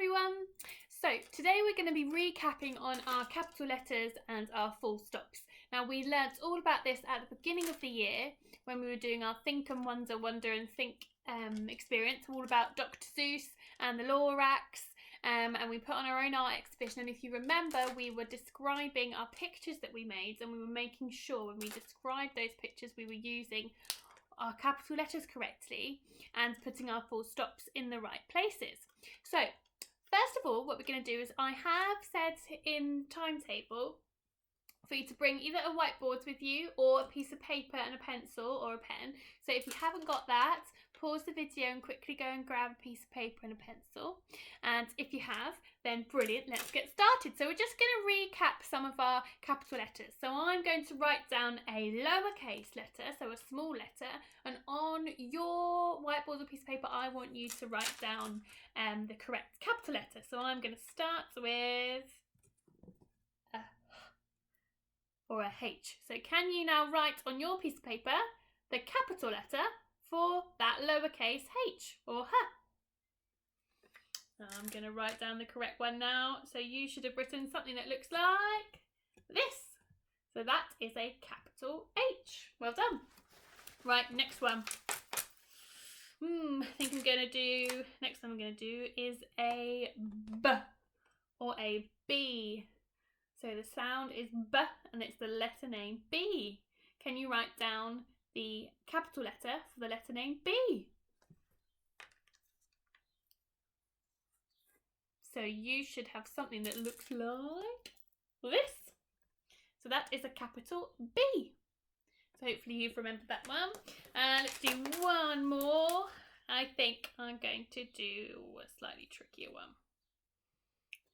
everyone! So today we're going to be recapping on our capital letters and our full stops. Now we learnt all about this at the beginning of the year when we were doing our Think and Wonder, Wonder and Think experience, all about Dr. Seuss and the Lorax, and we put on our own art exhibition. And if you remember, we were describing our pictures that we made, and we were making sure when we described those pictures we were using our capital letters correctly and putting our full stops in the right places. So first of all, what we're going to do is I have said in timetable for you to bring either a whiteboard with you or a piece of paper and a pencil or a pen. So if you haven't got that, pause the video and quickly go and grab a piece of paper and a pencil. And if you have, then brilliant, let's get started. So we're just going to recap some of our capital letters. So I'm going to write down a lowercase letter, so a small letter, and on your whiteboard or piece of paper, I want you to write down the correct capital letter. So I'm going to start with a or a H. So can you now write on your piece of paper the capital letter for that lowercase h or h? I'm going to write down the correct one now. So you should have written something that looks like this. So that is a capital H. Well done. Right, next one. I think next one I'm going to do is a B or a B. So the sound is B and it's the letter name B. Can you write down the capital letter for the letter name B? So you should have something that looks like this. So that is a capital B. So hopefully you've remembered that one. Let's do one more. I think I'm going to do a slightly trickier one.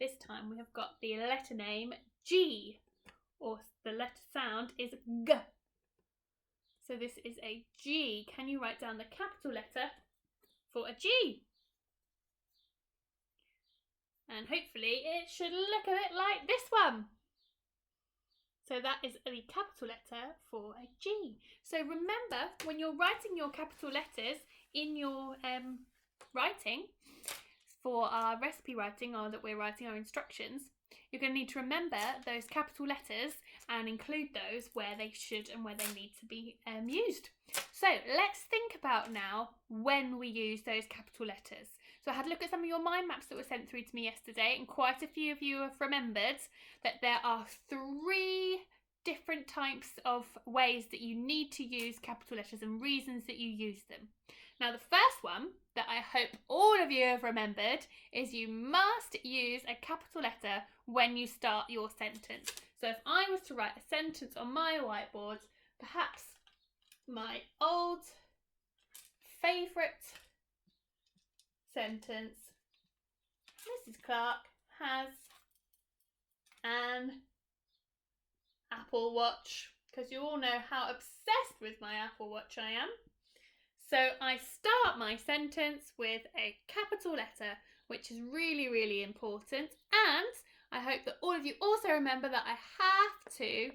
This time we have got the letter name G, or the letter sound is G. So this is a G. Can you write down the capital letter for a G? And hopefully it should look a bit like this one. So that is the capital letter for a G. So remember, when you're writing your capital letters in your writing for our recipe writing, or that we're writing our instructions, you're going to need to remember those capital letters and include those where they should and where they need to be used. So let's think about now when we use those capital letters. So I had a look at some of your mind maps that were sent through to me yesterday, and quite a few of you have remembered that there are 3 different types of ways that you need to use capital letters and reasons that you use them. Now the first one that I hope all of you have remembered is you must use a capital letter when you start your sentence. So if I was to write a sentence on my whiteboard, perhaps my old favourite sentence, Mrs. Clark has an Apple Watch, because you all know how obsessed with my Apple Watch I am. So I start my sentence with a capital letter, which is really, really important. And I hope that all of you also remember that I have to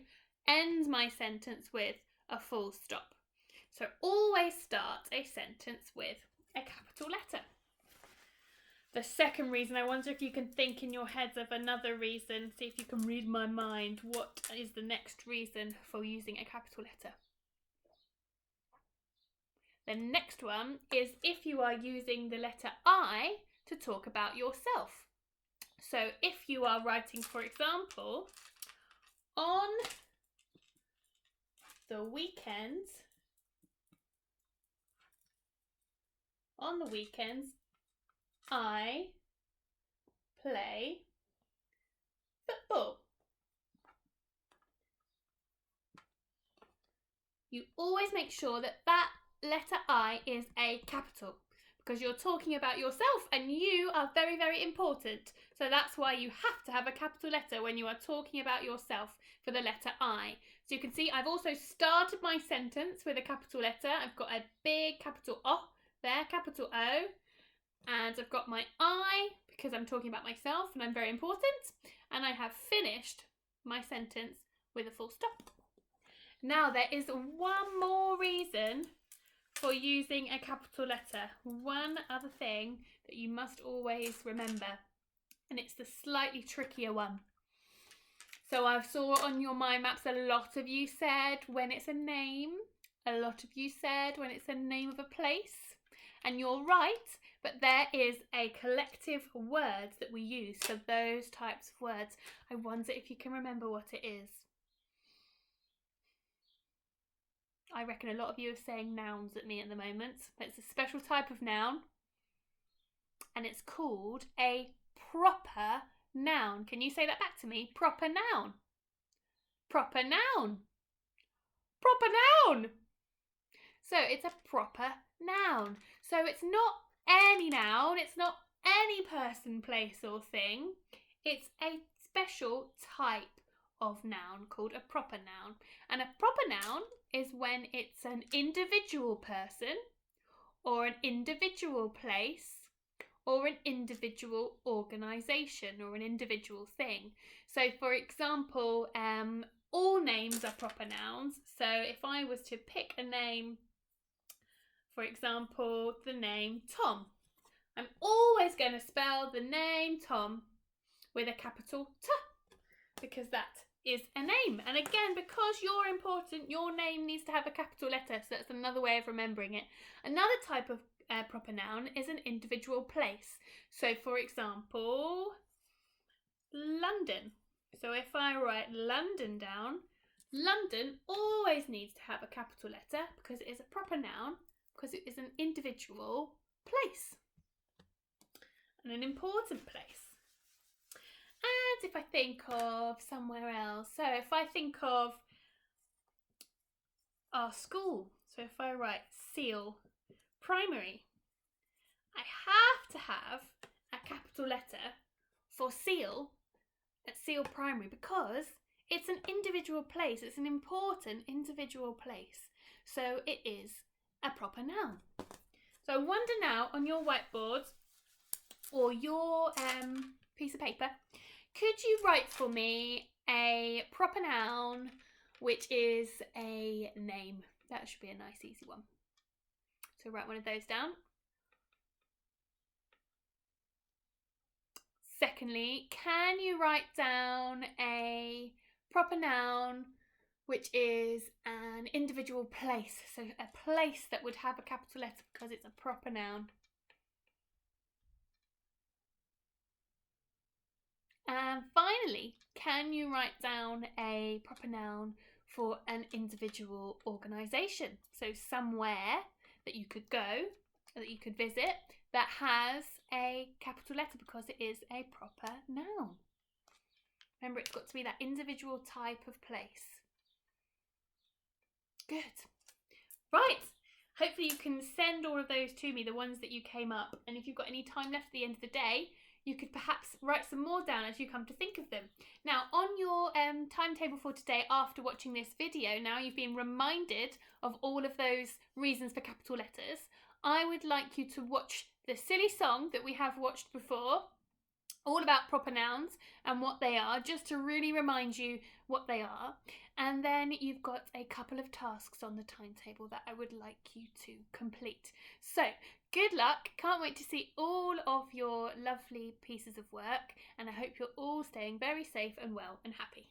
end my sentence with a full stop. So always start a sentence with a capital letter. The second reason, I wonder if you can think in your heads of another reason, see if you can read my mind. What is the next reason for using a capital letter? The next one is if you are using the letter I to talk about yourself. So if you are writing, for example, on the weekends, I play football. You always make sure that that letter I is a capital, because you're talking about yourself and you are very, very important. So that's why you have to have a capital letter when you are talking about yourself for the letter I. So you can see I've also started my sentence with a capital letter. I've got a big capital O there, capital O, and I've got my I because I'm talking about myself and I'm very important, and I have finished my sentence with a full stop. Now there is one more reason for using a capital letter. One other thing that you must always remember and it's the slightly trickier one. So I saw on your mind maps a lot of you said when it's a name, a lot of you said when it's a name of a place, and you're right, but there is a collective word that we use for those types of words. I wonder if you can remember what it is. I reckon a lot of you are saying nouns at me at the moment. It's a special type of noun, and it's called a proper noun. Can you say that back to me? Proper noun. Proper noun. Proper noun. So it's a proper noun. So it's not any noun. It's not any person, place or thing. It's a special type of noun called a proper noun. And a proper noun is when it's an individual person or an individual place or an individual organisation or an individual thing. So for example, all names are proper nouns. So if I was to pick a name, for example, the name Tom, I'm always going to spell the name Tom with a capital T, because that is a name. And again, because you're important, your name needs to have a capital letter, so that's another way of remembering it. Another type of proper noun is an individual place. So for example, London. So if I write London down, London always needs to have a capital letter because it is a proper noun, because it is an individual place and an important place. And if I think of somewhere else, so if I think of our school, so if I write Seal Primary, I have to have a capital letter for Seal at Seal Primary because it's an individual place. It's an important individual place. So it is a proper noun. So I wonder now on your whiteboard or your piece of paper, could you write for me a proper noun which is a name? That should be a nice easy one. So write one of those down. Secondly, can you write down a proper noun which is an individual place? So a place that would have a capital letter because it's a proper noun. And finally, can you write down a proper noun for an individual organisation? So somewhere that you could go, that you could visit, that has a capital letter because it is a proper noun. Remember, it's got to be that individual type of place. Good. Right. Hopefully you can send all of those to me, the ones that you came up. And if you've got any time left at the end of the day, you could perhaps write some more down as you come to think of them. Now, on your timetable for today, after watching this video, now you've been reminded of all of those reasons for capital letters. I would like you to watch the silly song that we have watched before, all about proper nouns and what they are, just to really remind you what they are. And then you've got a couple of tasks on the timetable that I would like you to complete. So good luck. Can't wait to see all of your lovely pieces of work, and I hope you're all staying very safe and well and happy.